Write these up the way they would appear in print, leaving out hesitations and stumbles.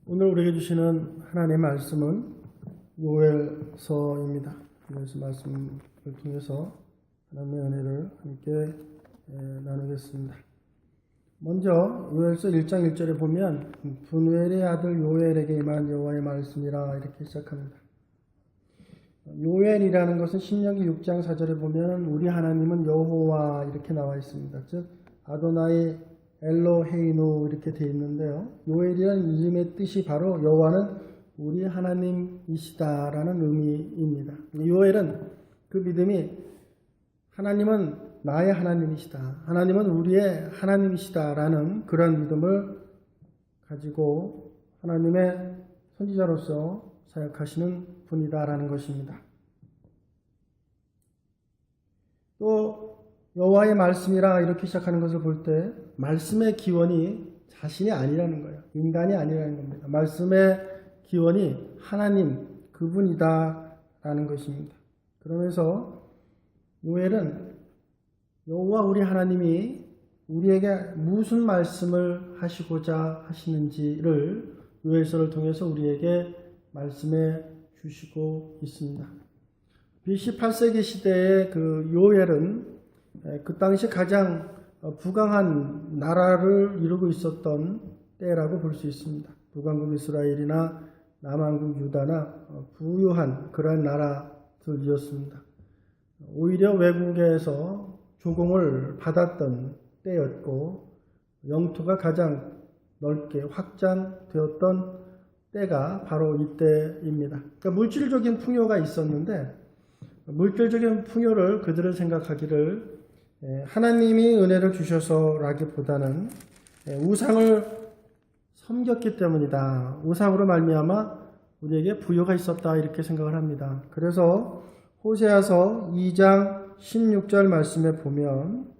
오늘 우리에게 주시는 하나님의 말씀은 요엘서입니다. 요엘서 말씀을 통해서 하나님의 은혜를 함께 나누겠습니다. 먼저 요엘서 1장 1절에 보면 분웰의 아들 요엘에게 임한 여호와의 말씀이라 이렇게 시작합니다. 요엘이라는 것은 신명기 6장 4절에 보면 우리 하나님은 여호와 이렇게 나와 있습니다. 즉 아도나이 엘로헤이노 이렇게 되어 있는데요. 요엘이라는 이름의 뜻이 바로 여호와는 우리 하나님이시다라는 의미입니다. 요엘은 그 믿음이 하나님은 나의 하나님이시다. 하나님은 우리의 하나님이시다라는 그런 믿음을 가지고 하나님의 선지자로서 사역하시는 분이다라는 것입니다. 또 여호와의 말씀이라 이렇게 시작하는 것을 볼 때 말씀의 기원이 자신이 아니라는 거예요. 인간이 아니라는 겁니다. 말씀의 기원이 하나님 그분이다라는 것입니다. 그러면서 요엘은 여호와 우리 하나님이 우리에게 무슨 말씀을 하시고자 하시는지를 요엘서를 통해서 우리에게 말씀해 주시고 있습니다. BC 8세기 시대의 그 요엘은 그 당시 가장 부강한 나라를 이루고 있었던 때라고 볼 수 있습니다. 북왕국 이스라엘이나 남왕국 유다나 부유한 그러한 나라들이었습니다. 오히려 외국에서 조공을 받았던 때였고 영토가 가장 넓게 확장되었던 때가 바로 이때입니다. 그러니까 물질적인 풍요가 있었는데 물질적인 풍요를 그들은 생각하기를 하나님이 은혜를 주셔서라기보다는 우상을 섬겼기 때문이다. 우상으로 말미암아 우리에게 부여가 있었다 이렇게 생각을 합니다. 그래서 호세아서 2장 16절 말씀에 보면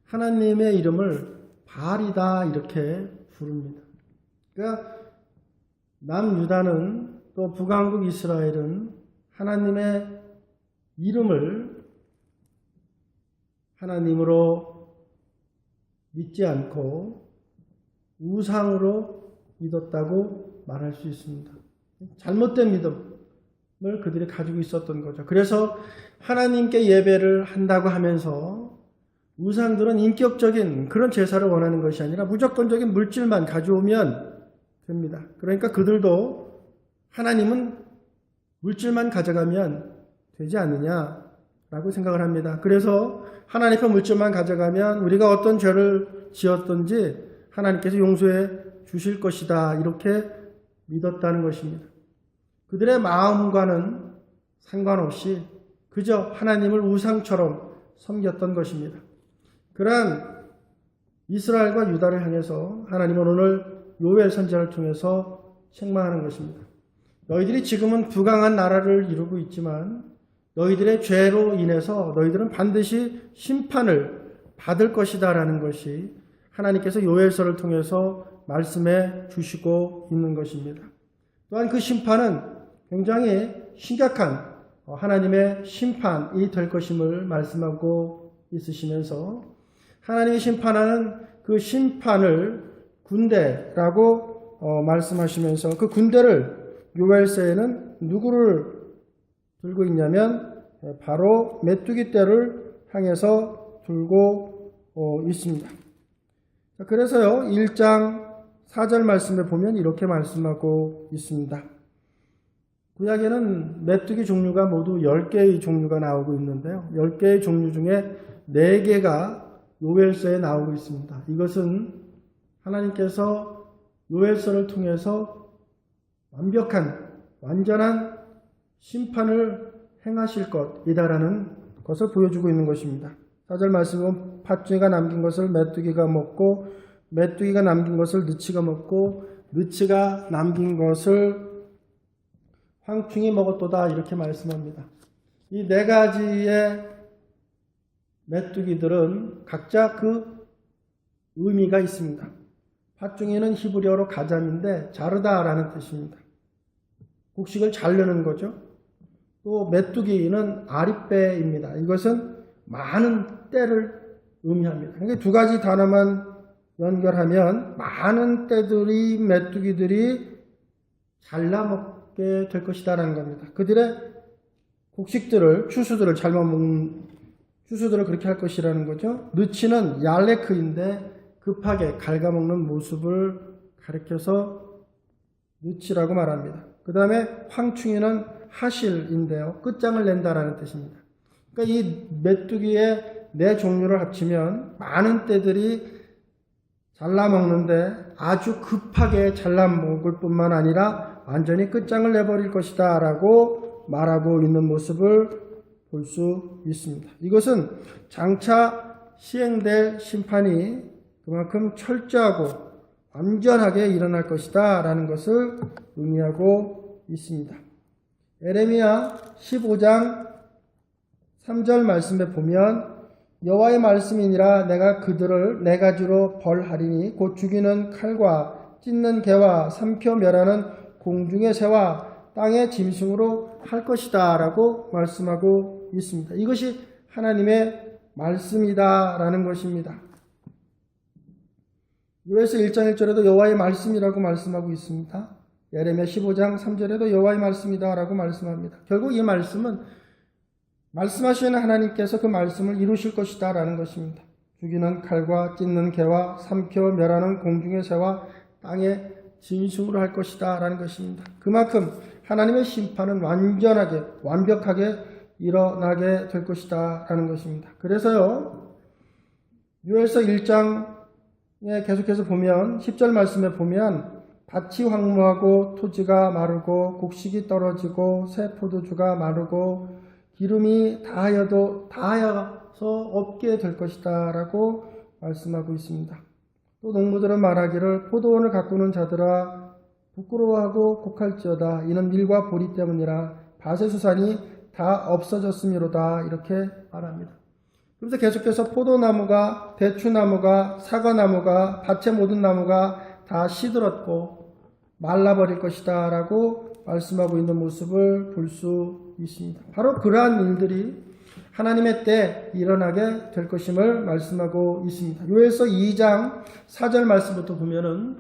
하나님의 이름을 바알이다 이렇게 부릅니다. 그러니까 남유다는 또 북왕국 이스라엘은 하나님의 이름을 하나님으로 믿지 않고 우상으로 믿었다고 말할 수 있습니다. 잘못된 믿음을 그들이 가지고 있었던 거죠. 그래서 하나님께 예배를 한다고 하면서 우상들은 인격적인 그런 제사를 원하는 것이 아니라 무조건적인 물질만 가져오면 됩니다. 그러니까 그들도 하나님은 물질만 가져가면 되지 않느냐라고 생각을 합니다. 그래서 하나님 앞에 물질만 가져가면 우리가 어떤 죄를 지었든지 하나님께서 용서해 주실 것이다 이렇게 믿었다는 것입니다. 그들의 마음과는 상관없이 그저 하나님을 우상처럼 섬겼던 것입니다. 그러한 이스라엘과 유다를 향해서 하나님은 오늘 요엘 선지자를 통해서 책망하는 것입니다. 너희들이 지금은 부강한 나라를 이루고 있지만 너희들의 죄로 인해서 너희들은 반드시 심판을 받을 것이다 라는 것이 하나님께서 요엘서를 통해서 말씀해 주시고 있는 것입니다. 또한 그 심판은 굉장히 심각한 하나님의 심판이 될 것임을 말씀하고 있으시면서 하나님이 심판하는 그 심판을 군대라고 말씀하시면서 그 군대를 요엘서에는 누구를 들고 있냐면 바로 메뚜기 떼를 향해서 들고 있습니다. 그래서요 1장 4절 말씀에 보면 이렇게 말씀하고 있습니다. 구약에는 메뚜기 종류가 모두 10개의 종류가 나오고 있는데요. 10개의 종류 중에 4개가 요엘서에 나오고 있습니다. 이것은 하나님께서 요엘서를 통해서 완전한 심판을 행하실 것이다라는 것을 보여주고 있는 것입니다. 4절 말씀은 팥쥐가 남긴 것을 메뚜기가 먹고 메뚜기가 남긴 것을 느치가 먹고 느치가 남긴 것을 황충이 먹었도다 이렇게 말씀합니다. 이 4가지의 메뚜기들은 각자 그 의미가 있습니다. 팥중이는 히브리어로 가잠인데 자르다라는 뜻입니다. 곡식을 자르는 거죠. 또 메뚜기는 아리빼입니다. 이것은 많은 때를 의미합니다. 그러니까 2가지 단어만 연결하면 많은 때들이 메뚜기들이 잘라 먹게 될 것이다라는 겁니다. 그들의 곡식들을, 추수들을 잘못 먹는, 추수들을 그렇게 할 것이라는 거죠. 느치는 얄레크인데 급하게 갉아먹는 모습을 가리켜서 느치라고 말합니다. 그 다음에 황충이는 하실인데요. 끝장을 낸다라는 뜻입니다. 그러니까 이 메뚜기의 네 종류를 합치면 많은 떼들이 잘라 먹는데 아주 급하게 잘라 먹을 뿐만 아니라 완전히 끝장을 내버릴 것이다 라고 말하고 있는 모습을 볼 수 있습니다. 이것은 장차 시행될 심판이 그만큼 철저하고 완전하게 일어날 것이다 라는 것을 의미하고 있습니다. 에레미야 15장 3절 말씀에 보면 여호와의 말씀이니라 내가 그들을 네 가지로 벌하리니 곧 죽이는 칼과 찢는 개와 삼켜 멸하는 공중의 새와 땅의 짐승으로 할 것이다 라고 말씀하고 있습니다. 이것이 하나님의 말씀이다 라는 것입니다. 요에서 1장 1절에도 여호와의 말씀이라고 말씀하고 있습니다. 예레미야 15장 3절에도 여호와의 말씀이다 라고 말씀합니다. 결국 이 말씀은 말씀하시는 하나님께서 그 말씀을 이루실 것이다 라는 것입니다. 죽이는 칼과 찢는 개와 삼켜 멸하는 공중의 새와 땅의 짐승으로 할 것이다 라는 것입니다. 그만큼 하나님의 심판은 완전하게 완벽하게 일어나게 될 것이다 라는 것입니다. 그래서요 요엘서 1장에 계속해서 보면 10절 말씀에 보면 밭이 황무하고 토지가 마르고 곡식이 떨어지고 새 포도주가 마르고 기름이 다하여서 없게 될 것이다 라고 말씀하고 있습니다. 또 농부들은 말하기를 포도원을 가꾸는 자들아 부끄러워하고 곡할지어다 이는 밀과 보리 때문이라 밭의 수산이 다 없어졌음이로다 이렇게 말합니다. 그래서 계속해서 포도나무가 대추나무가 사과나무가 밭의 모든 나무가 다 시들었고 말라버릴 것이다 라고 말씀하고 있는 모습을 볼 수 있습니다. 바로 그러한 일들이 하나님의 때 일어나게 될 것임을 말씀하고 있습니다. 요엘서 2장 4절 말씀부터 보면은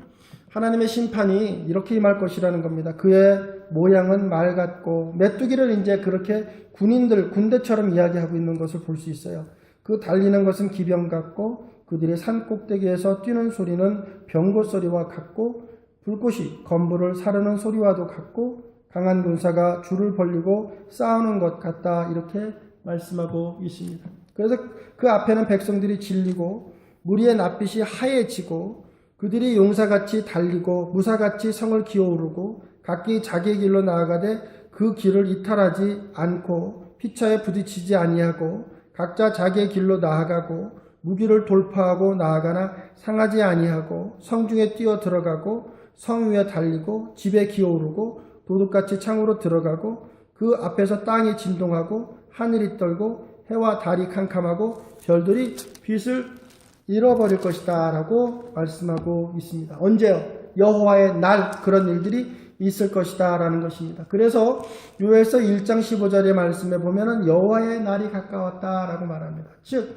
하나님의 심판이 이렇게 임할 것이라는 겁니다. 그의 모양은 말 같고 메뚜기를 이제 그렇게 군대처럼 이야기하고 있는 것을 볼 수 있어요. 그 달리는 것은 기병 같고 그들의 산 꼭대기에서 뛰는 소리는 병거 소리와 같고 불꽃이 건물을 사르는 소리와도 같고 강한 군사가 줄을 벌리고 싸우는 것 같다 이렇게 말씀하고 있습니다. 그래서 그 앞에는 백성들이 질리고 무리의 낯빛이 하얘지고 그들이 용사같이 달리고 무사같이 성을 기어오르고 각기 자기의 길로 나아가되 그 길을 이탈하지 않고 피차에 부딪히지 아니하고 각자 자기의 길로 나아가고 무기를 돌파하고 나아가나 상하지 아니하고 성중에 뛰어 들어가고 성 위에 달리고 집에 기어오르고 도둑같이 창으로 들어가고 그 앞에서 땅이 진동하고 하늘이 떨고 해와 달이 캄캄하고 별들이 빛을 잃어버릴 것이다 라고 말씀하고 있습니다. 언제요? 여호와의 날 그런 일들이 있을 것이다 라는 것입니다. 그래서 요엘서 1장 15절의 말씀에 보면은 여호와의 날이 가까웠다 라고 말합니다. 즉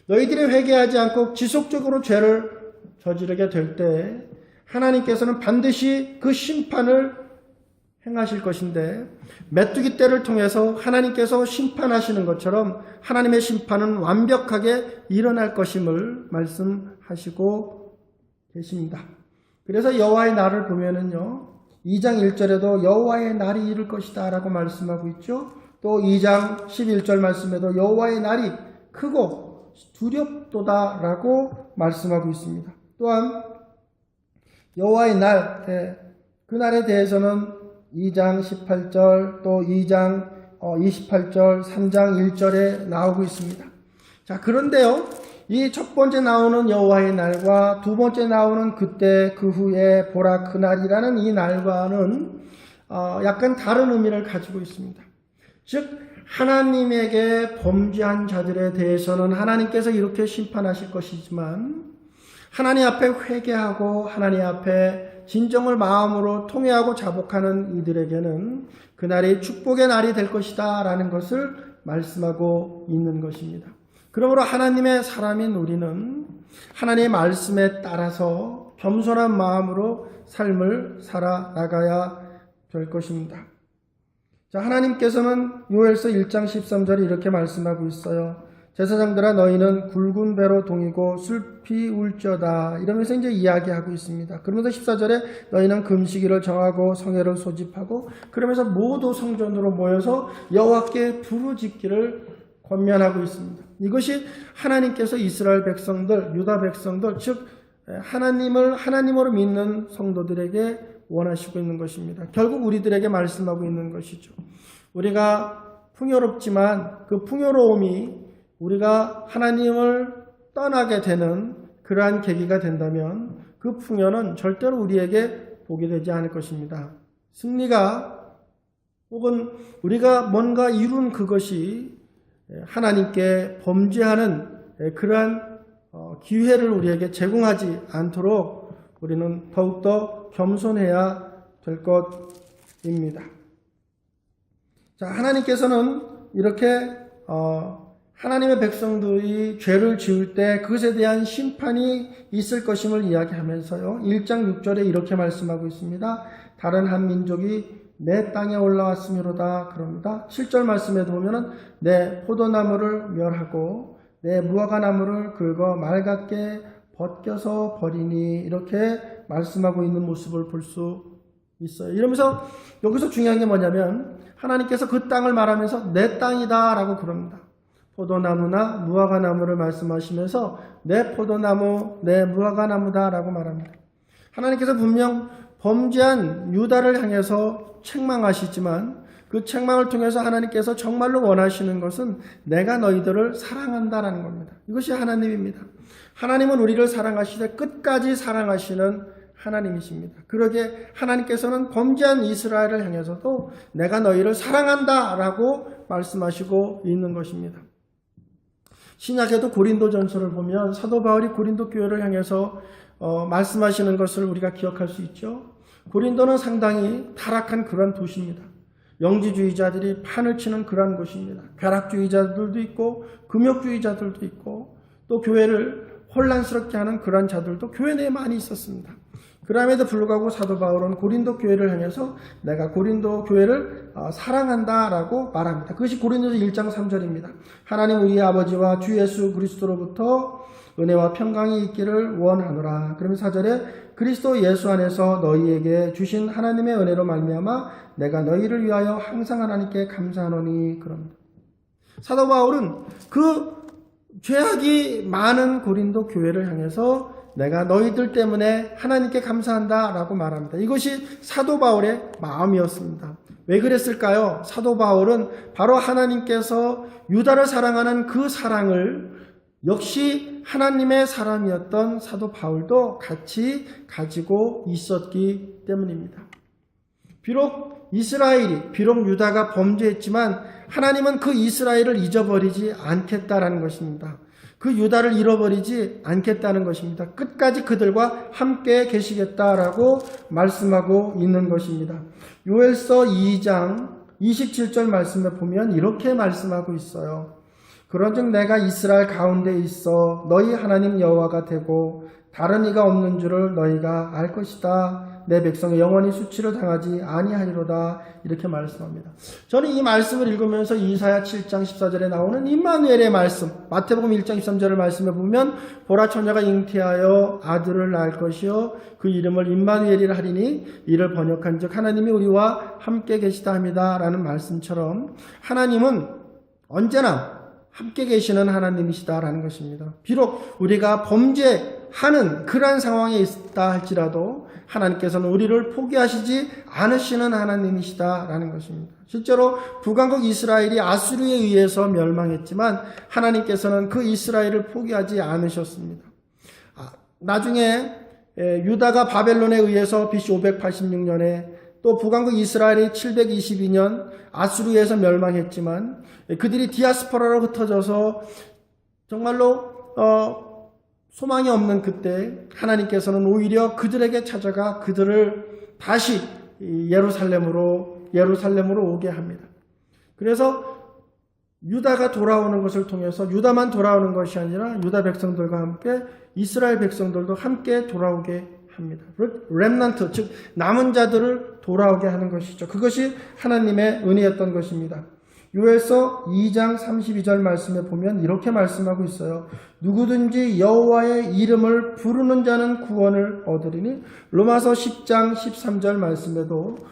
너희들이 회개하지 않고 지속적으로 죄를 저지르게 될 때 하나님께서는 반드시 그 심판을 행하실 것인데 메뚜기 떼를 통해서 하나님께서 심판하시는 것처럼 하나님의 심판은 완벽하게 일어날 것임을 말씀하시고 계십니다. 그래서 여호와의 날을 보면은요 2장 1절에도 여호와의 날이 이를 것이다 라고 말씀하고 있죠. 또 2장 11절 말씀에도 여호와의 날이 크고 두렵도다 라고 말씀하고 있습니다. 또한 여호와의 날, 그날에 대해서는 2장 18절 또 2장 28절 3장 1절에 나오고 있습니다. 자, 그런데요 이 첫 번째 나오는 여호와의 날과 두 번째 나오는 그때 그 후에 보라 그날이라는 이 날과는 약간 다른 의미를 가지고 있습니다. 즉 하나님에게 범죄한 자들에 대해서는 하나님께서 이렇게 심판하실 것이지만 하나님 앞에 회개하고 하나님 앞에 진정을 마음으로 통회하고 자복하는 이들에게는 그날이 축복의 날이 될 것이다 라는 것을 말씀하고 있는 것입니다. 그러므로 하나님의 사람인 우리는 하나님의 말씀에 따라서 겸손한 마음으로 삶을 살아나가야 될 것입니다. 자, 하나님께서는 요엘서 1장 13절에 이렇게 말씀하고 있어요. 제사장들아 너희는 굵은 배로 동이고 슬피 울지어다 이러면서 이제 이야기하고 있습니다. 그러면서 14절에 너희는 금식일을 정하고 성회를 소집하고 그러면서 모두 성전으로 모여서 여호와께 부르짖기를 권면하고 있습니다. 이것이 하나님께서 이스라엘 백성들, 유다 백성들, 즉 하나님을 하나님으로 믿는 성도들에게 원하시고 있는 것입니다. 결국 우리들에게 말씀하고 있는 것이죠. 우리가 풍요롭지만 그 풍요로움이 우리가 하나님을 떠나게 되는 그러한 계기가 된다면 그 풍요는 절대로 우리에게 복이 되지 않을 것입니다. 승리가 혹은 우리가 뭔가 이룬 그것이 하나님께 범죄하는 그러한 기회를 우리에게 제공하지 않도록 우리는 더욱더 겸손해야 될 것입니다. 자, 하나님께서는 이렇게 하나님의 백성들이 죄를 지을 때 그것에 대한 심판이 있을 것임을 이야기하면서요. 1장 6절에 이렇게 말씀하고 있습니다. 다른 한 민족이 내 땅에 올라왔으므로다 그럽니다. 7절 말씀에도 보면은 내 포도나무를 멸하고 내 무화과나무를 긁어 맑게 벗겨서 버리니 이렇게 말씀하고 있는 모습을 볼 수 있어요. 이러면서 여기서 중요한 게 뭐냐면 하나님께서 그 땅을 말하면서 내 땅이다 라고 그럽니다. 포도나무나 무화과나무를 말씀하시면서 내 포도나무, 내 무화과나무다 라고 말합니다. 하나님께서 분명 범죄한 유다를 향해서 책망하시지만 그 책망을 통해서 하나님께서 정말로 원하시는 것은 내가 너희들을 사랑한다라는 겁니다. 이것이 하나님입니다. 하나님은 우리를 사랑하시되 끝까지 사랑하시는 하나님이십니다. 그러게 하나님께서는 범죄한 이스라엘을 향해서도 내가 너희를 사랑한다라고 말씀하시고 있는 것입니다. 신약에도 고린도전서를 보면 사도 바울이 고린도 교회를 향해서 말씀하시는 것을 우리가 기억할 수 있죠. 고린도는 상당히 타락한 그런 도시입니다. 영지주의자들이 판을 치는 그런 곳입니다. 쾌락주의자들도 있고 금욕주의자들도 있고 또 교회를 혼란스럽게 하는 그런 자들도 교회 내에 많이 있었습니다. 그럼에도 불구하고 사도 바울은 고린도 교회를 향해서 내가 고린도 교회를 사랑한다라고 말합니다. 그것이 고린도서 1장 3절입니다. 하나님 우리 아버지와 주 예수 그리스도로부터 은혜와 평강이 있기를 원하노라. 그러면서 4절에 그리스도 예수 안에서 너희에게 주신 하나님의 은혜로 말미암아 내가 너희를 위하여 항상 하나님께 감사하노니 그럽니다. 사도 바울은 그 죄악이 많은 고린도 교회를 향해서 내가 너희들 때문에 하나님께 감사한다 라고 말합니다. 이것이 사도 바울의 마음이었습니다. 왜 그랬을까요? 사도 바울은 바로 하나님께서 유다를 사랑하는 그 사랑을 역시 하나님의 사람이었던 사도 바울도 같이 가지고 있었기 때문입니다. 비록 유다가 범죄했지만 하나님은 그 이스라엘을 잊어버리지 않겠다라는 것입니다. 그 유다를 잃어버리지 않겠다는 것입니다. 끝까지 그들과 함께 계시겠다라고 말씀하고 있는 것입니다. 요엘서 2장 27절 말씀에 보면 이렇게 말씀하고 있어요. 그런즉 내가 이스라엘 가운데 있어 너희 하나님 여호와가 되고 다른 이가 없는 줄을 너희가 알 것이다. 내 백성이 영원히 수치를 당하지 아니하리로다. 이렇게 말씀합니다. 저는 이 말씀을 읽으면서 이사야 7장 14절에 나오는 임마누엘의 말씀, 마태복음 1장 13절을 말씀해 보면 보라 처녀가 잉태하여 아들을 낳을 것이요 그 이름을 임마누엘이라 하리니 이를 번역한즉 하나님이 우리와 함께 계시다 합니다 라는 말씀처럼 하나님은 언제나 함께 계시는 하나님이시다라는 것입니다. 비록 우리가 범죄하는 그러한 상황에 있다 할지라도 하나님께서는 우리를 포기하시지 않으시는 하나님이시다라는 것입니다. 실제로 북왕국 이스라엘이 아수르에 의해서 멸망했지만 하나님께서는 그 이스라엘을 포기하지 않으셨습니다. 나중에 유다가 바벨론에 의해서 BC 586년에 또 북왕국 이스라엘이 722년 아수르에서 멸망했지만 그들이 디아스포라로 흩어져서 정말로 소망이 없는 그때 하나님께서는 오히려 그들에게 찾아가 그들을 다시 예루살렘으로 오게 합니다. 그래서 유다가 돌아오는 것을 통해서 유다만 돌아오는 것이 아니라 유다 백성들과 함께 이스라엘 백성들도 함께 돌아오게 합니다. 렘넌트, 즉 남은 자들을 돌아오게 하는 것이죠. 그것이 하나님의 은혜였던 것입니다. 요엘서 2장 32절 말씀에 보면 이렇게 말씀하고 있어요. 누구든지 여호와의 이름을 부르는 자는 구원을 얻으리니. 로마서 10장 13절 말씀에도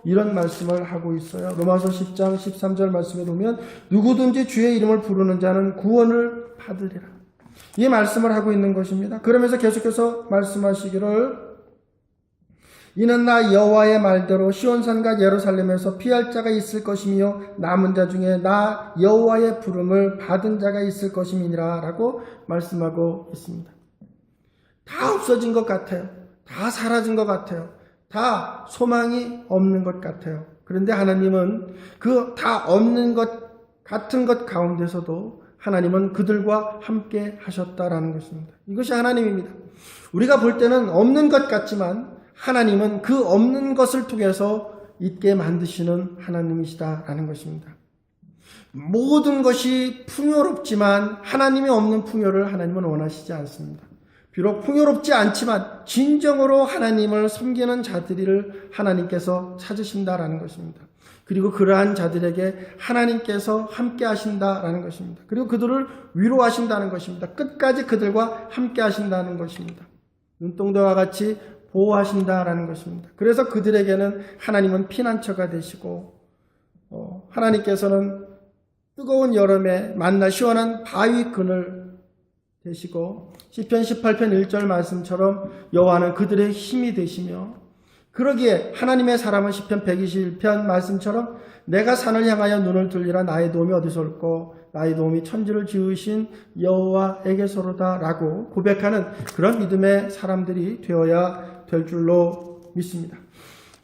이런 말씀을 하고 있어요. 로마서 10장 13절 말씀에 보면 누구든지 주의 이름을 부르는 자는 구원을 받으리라. 이 말씀을 하고 있는 것입니다. 그러면서 계속해서 말씀하시기를 이는 나 여호와의 말대로 시온산과 예루살렘에서 피할 자가 있을 것이며 남은 자 중에 나 여호와의 부름을 받은 자가 있을 것임이니라 라고 말씀하고 있습니다. 다 없어진 것 같아요. 다 사라진 것 같아요. 다 소망이 없는 것 같아요. 그런데 하나님은 그 다 없는 것 같은 것 가운데서도 하나님은 그들과 함께 하셨다라는 것입니다. 이것이 하나님입니다. 우리가 볼 때는 없는 것 같지만 하나님은 그 없는 것을 통해서 있게 만드시는 하나님이시다라는 것입니다. 모든 것이 풍요롭지만 하나님이 없는 풍요를 하나님은 원하시지 않습니다. 비록 풍요롭지 않지만 진정으로 하나님을 섬기는 자들을 하나님께서 찾으신다라는 것입니다. 그리고 그러한 자들에게 하나님께서 함께 하신다라는 것입니다. 그리고 그들을 위로하신다는 것입니다. 끝까지 그들과 함께 하신다는 것입니다. 눈동자와 같이 보호하신다라는 것입니다. 그래서 그들에게는 하나님은 피난처가 되시고 하나님께서는 뜨거운 여름에 만나 시원한 바위 그늘 되시고 시편 18편 1절 말씀처럼 여호와는 그들의 힘이 되시며 그러기에 하나님의 사람은 시편 121편 말씀처럼 내가 산을 향하여 눈을 들리라 나의 도움이 어디서 올꼬 나의 도움이 천지를 지으신 여호와에게서로다 라고 고백하는 그런 믿음의 사람들이 되어야 될 줄로 믿습니다.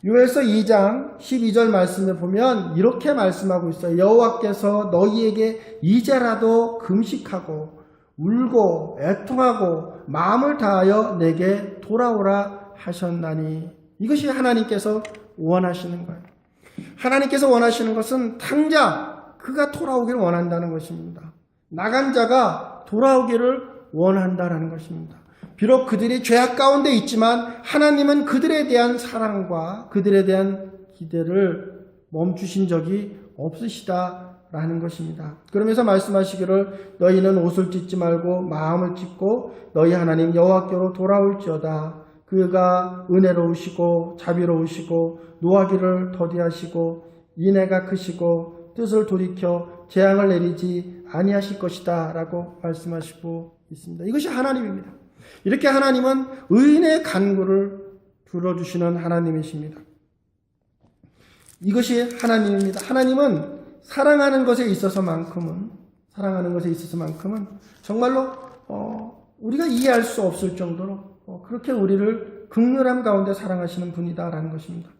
요엘서 2장 12절 말씀에 보면 이렇게 말씀하고 있어요. 여호와께서 너희에게 이제라도 금식하고 울고 애통하고 마음을 다하여 내게 돌아오라 하셨나니. 이것이 하나님께서 원하시는 거예요. 하나님께서 원하시는 것은 당장 그가 돌아오기를 원한다는 것입니다. 나간 자가 돌아오기를 원한다는 것입니다. 비록 그들이 죄악 가운데 있지만 하나님은 그들에 대한 사랑과 그들에 대한 기대를 멈추신 적이 없으시다라는 것입니다. 그러면서 말씀하시기를 너희는 옷을 찢지 말고 마음을 찢고 너희 하나님 여호와께로 돌아올지어다. 그가 은혜로우시고 자비로우시고 노하기를 더디하시고 인애가 크시고 뜻을 돌이켜 재앙을 내리지 아니하실 것이다 라고 말씀하시고 있습니다. 이것이 하나님입니다. 이렇게 하나님은 의인의 간구를 들어주시는 하나님이십니다. 이것이 하나님입니다. 하나님은 사랑하는 것에 있어서만큼은 정말로 우리가 이해할 수 없을 정도로 그렇게 우리를 극렬함 가운데 사랑하시는 분이다라는 것입니다.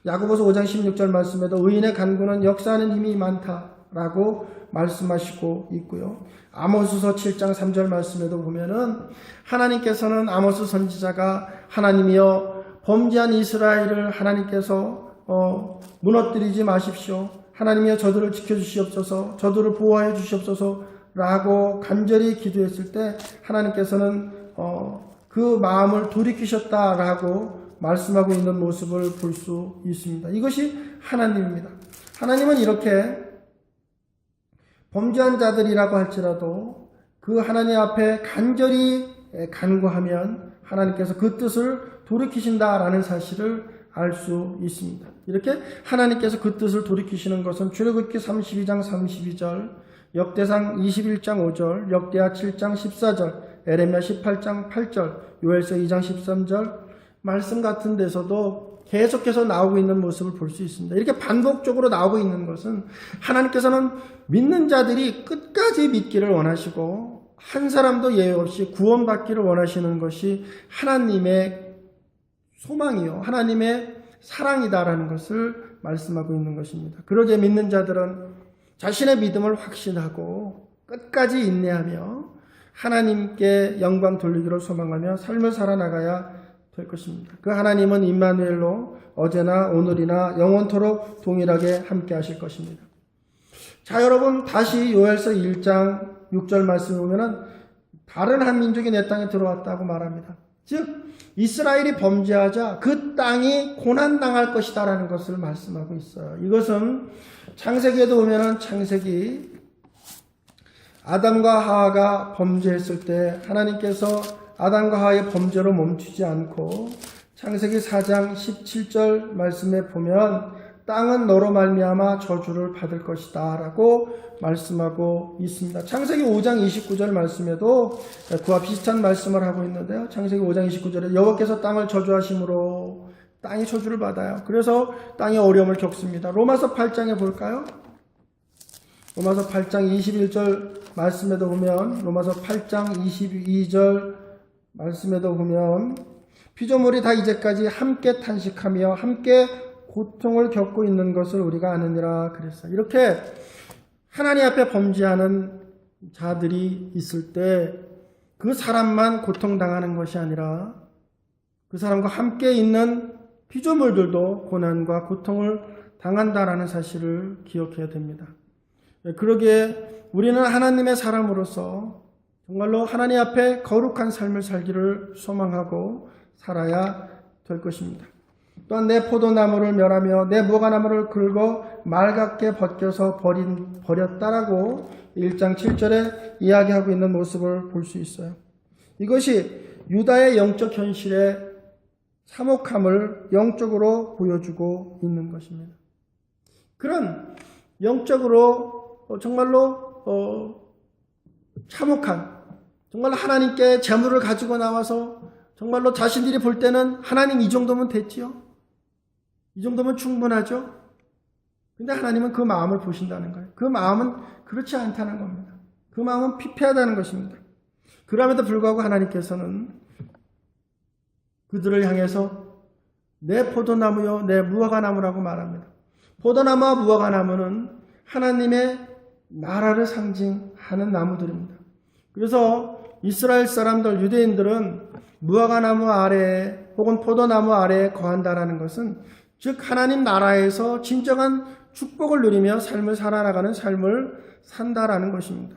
야고보서 5장 16절 말씀에도 의인의 간구는 역사하는 힘이 많다라고 말씀하시고 있고요. 아모스서 7장 3절 말씀에도 보면은 하나님께서는 아모스 선지자가 하나님이여 범죄한 이스라엘을 하나님께서 무너뜨리지 마십시오. 하나님이여 저들을 지켜주시옵소서, 저들을 보호해 주시옵소서 라고 간절히 기도했을 때 하나님께서는 그 마음을 돌이키셨다라고 말씀하고 있는 모습을 볼 수 있습니다. 이것이 하나님입니다. 하나님은 이렇게 범죄한 자들이라고 할지라도 그 하나님 앞에 간절히 간구하면 하나님께서 그 뜻을 돌이키신다라는 사실을 알 수 있습니다. 이렇게 하나님께서 그 뜻을 돌이키시는 것은 출애굽기 32장 32절, 역대상 21장 5절, 역대하 7장 14절, 에레미야 18장 8절, 요엘서 2장 13절 말씀 같은 데서도 계속해서 나오고 있는 모습을 볼 수 있습니다. 이렇게 반복적으로 나오고 있는 것은 하나님께서는 믿는 자들이 끝까지 믿기를 원하시고 한 사람도 예외 없이 구원받기를 원하시는 것이 하나님의 소망이요, 하나님의 사랑이다라는 것을 말씀하고 있는 것입니다. 그러기에 믿는 자들은 자신의 믿음을 확신하고 끝까지 인내하며 하나님께 영광 돌리기를 소망하며 삶을 살아나가야 될 것입니다. 그 하나님은 임마누엘로 어제나 오늘이나 영원토록 동일하게 함께 하실 것입니다. 자, 여러분 다시 요엘서 1장 6절 말씀을 보면은 다른 한 민족이 내 땅에 들어왔다고 말합니다. 즉 이스라엘이 범죄하자 그 땅이 고난당할 것이다라는 것을 말씀하고 있어요. 이것은 창세기에도 보면은 창세기 아담과 하와가 범죄했을 때 하나님께서 아담과 하와의 범죄로 멈추지 않고 창세기 4장 17절 말씀에 보면 땅은 너로 말미암아 저주를 받을 것이다 라고 말씀하고 있습니다. 창세기 5장 29절 말씀에도 그와 비슷한 말씀을 하고 있는데요. 창세기 5장 29절에 여호와께서 땅을 저주하심으로 땅이 저주를 받아요. 그래서 땅이 어려움을 겪습니다. 로마서 8장에 볼까요? 로마서 8장 21절 말씀에도 보면 로마서 8장 22절 말씀에도 보면 피조물이 다 이제까지 함께 탄식하며 함께 고통을 겪고 있는 것을 우리가 아느니라 그랬어요. 이렇게 하나님 앞에 범죄하는 자들이 있을 때 그 사람만 고통당하는 것이 아니라 그 사람과 함께 있는 피조물들도 고난과 고통을 당한다라는 사실을 기억해야 됩니다. 그러기에 우리는 하나님의 사람으로서 정말로 하나님 앞에 거룩한 삶을 살기를 소망하고 살아야 될 것입니다. 또한 내 포도나무를 멸하며 내 무화과나무를 긁어 맑게 벗겨서 버렸다라고 1장 7절에 이야기하고 있는 모습을 볼 수 있어요. 이것이 유다의 영적 현실의 참혹함을 영적으로 보여주고 있는 것입니다. 그런 영적으로 정말로 참혹한 정말 하나님께 재물을 가지고 나와서 정말로 자신들이 볼 때는 하나님 이 정도면 됐지요. 이 정도면 충분하죠. 근데 하나님은 그 마음을 보신다는 거예요. 그 마음은 그렇지 않다는 겁니다. 그 마음은 피폐하다는 것입니다. 그럼에도 불구하고 하나님께서는 그들을 향해서 내 포도나무요 내 무화과나무라고 말합니다. 포도나무와 무화과나무는 하나님의 나라를 상징하는 나무들입니다. 그래서 이스라엘 사람들 유대인들은 무화과나무 아래에 혹은 포도나무 아래에 거한다라는 것은 즉 하나님 나라에서 진정한 축복을 누리며 삶을 살아나가는 삶을 산다라는 것입니다.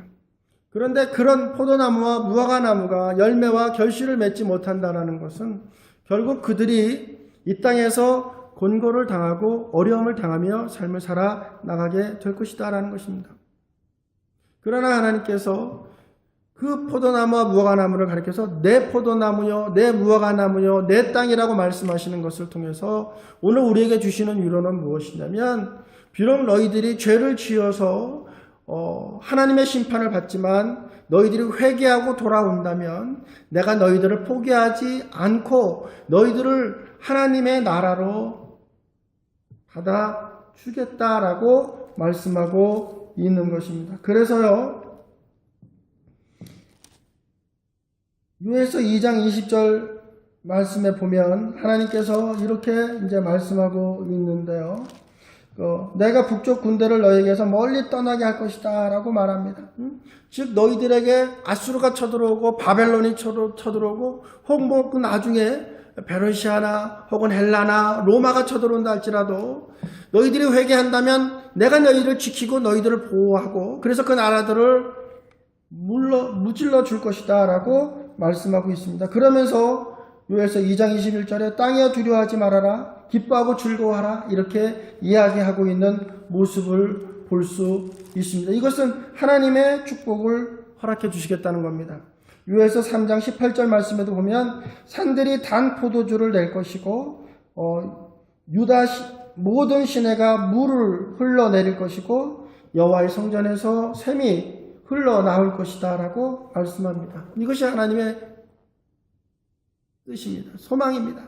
그런데 그런 포도나무와 무화과나무가 열매와 결실을 맺지 못한다라는 것은 결국 그들이 이 땅에서 곤고를 당하고 어려움을 당하며 삶을 살아나가게 될 것이다라는 것입니다. 그러나 하나님께서 그 포도나무와 무화과나무를 가리켜서 내 포도나무요 내 무화과나무요 내 땅이라고 말씀하시는 것을 통해서 오늘 우리에게 주시는 위로는 무엇이냐면 비록 너희들이 죄를 지어서 하나님의 심판을 받지만 너희들이 회개하고 돌아온다면 내가 너희들을 포기하지 않고 너희들을 하나님의 나라로 받아주겠다라고 말씀하고 있는 것입니다. 그래서요 요에서 2장 20절 말씀에 보면 하나님께서 이렇게 이제 말씀하고 있는데요. 내가 북쪽 군대를 너에게서 멀리 떠나게 할 것이다 라고 말합니다. 즉 너희들에게 아수르가 쳐들어오고 바벨론이 쳐들어오고 혹은 그 나중에 베르시아나 혹은 헬라나 로마가 쳐들어온다 할지라도 너희들이 회개한다면 내가 너희를 지키고 너희들을 보호하고 그래서 그 나라들을 무찔러 줄 것이다 라고 말씀하고 있습니다. 그러면서 요에서 2장 21절에 땅이여 두려워하지 말아라 기뻐하고 즐거워하라 이렇게 이야기하고 있는 모습을 볼 수 있습니다. 이것은 하나님의 축복을 허락해 주시겠다는 겁니다. 요에서 3장 18절 말씀에도 보면 산들이 단 포도주를 낼 것이고 유다 모든 시내가 물을 흘러내릴 것이고 여호와의 성전에서 샘이 흘러나올 것이다 라고 말씀합니다. 이것이 하나님의 뜻입니다. 소망입니다.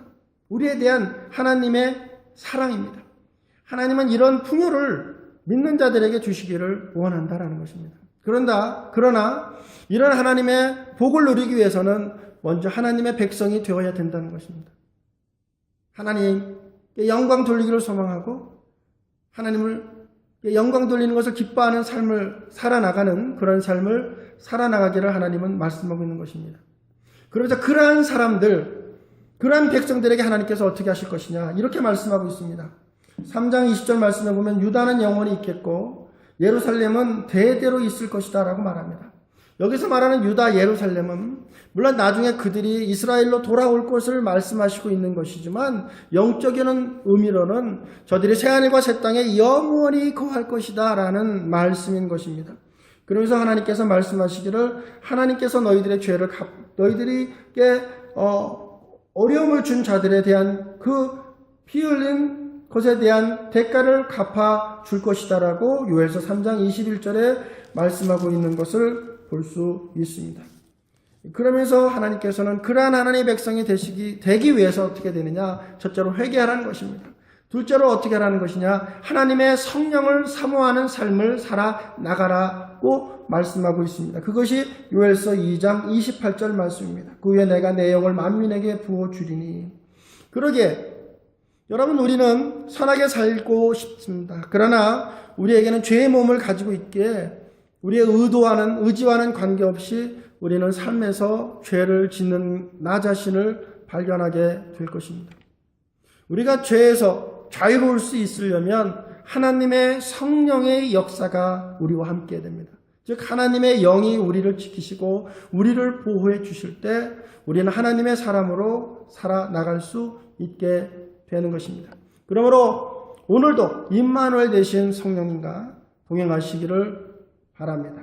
우리에 대한 하나님의 사랑입니다. 하나님은 이런 풍요를 믿는 자들에게 주시기를 원한다라는 것입니다. 그러나 이런 하나님의 복을 누리기 위해서는 먼저 하나님의 백성이 되어야 된다는 것입니다. 하나님께 영광 돌리기를 소망하고 하나님을 영광 돌리는 것을 기뻐하는 삶을 살아나가는 그런 삶을 살아나가기를 하나님은 말씀하고 있는 것입니다. 그러자 그러한 사람들, 그러한 백성들에게 하나님께서 어떻게 하실 것이냐 이렇게 말씀하고 있습니다. 3장 20절 말씀에 보면 유다는 영원히 있겠고 예루살렘은 대대로 있을 것이다 라고 말합니다. 여기서 말하는 유다 예루살렘은 물론 나중에 그들이 이스라엘로 돌아올 것을 말씀하시고 있는 것이지만 영적인 의미로는 저들이 새하늘과 새 땅에 영원히 거할 것이다 라는 말씀인 것입니다. 그러면서 하나님께서 말씀하시기를 하나님께서 너희들의 죄를 너희들에게 어려움을 준 자들에 대한 그 피 흘린 것에 대한 대가를 갚아 줄 것이다 라고 요엘서 3장 21절에 말씀하고 있는 것을 볼 수 있습니다. 그러면서 하나님께서는 그러한 하나님의 백성이 되기 위해서 어떻게 되느냐? 첫째로 회개하라는 것입니다. 둘째로 어떻게 하라는 것이냐? 하나님의 성령을 사모하는 삶을 살아나가라고 말씀하고 있습니다. 그것이 요엘서 2장 28절 말씀입니다. 그 후에 내가 내 영을 만민에게 부어주리니. 그러기에 여러분, 우리는 선하게 살고 싶습니다. 그러나 우리에게는 죄의 몸을 가지고 있기에 우리의 의지와는 관계없이 우리는 삶에서 죄를 짓는 나 자신을 발견하게 될 것입니다. 우리가 죄에서 자유로울 수 있으려면 하나님의 성령의 역사가 우리와 함께 됩니다. 즉 하나님의 영이 우리를 지키시고 우리를 보호해 주실 때 우리는 하나님의 사람으로 살아나갈 수 있게 되는 것입니다. 그러므로 오늘도 임마누엘 되신 성령님과 동행하시기를 바랍니다.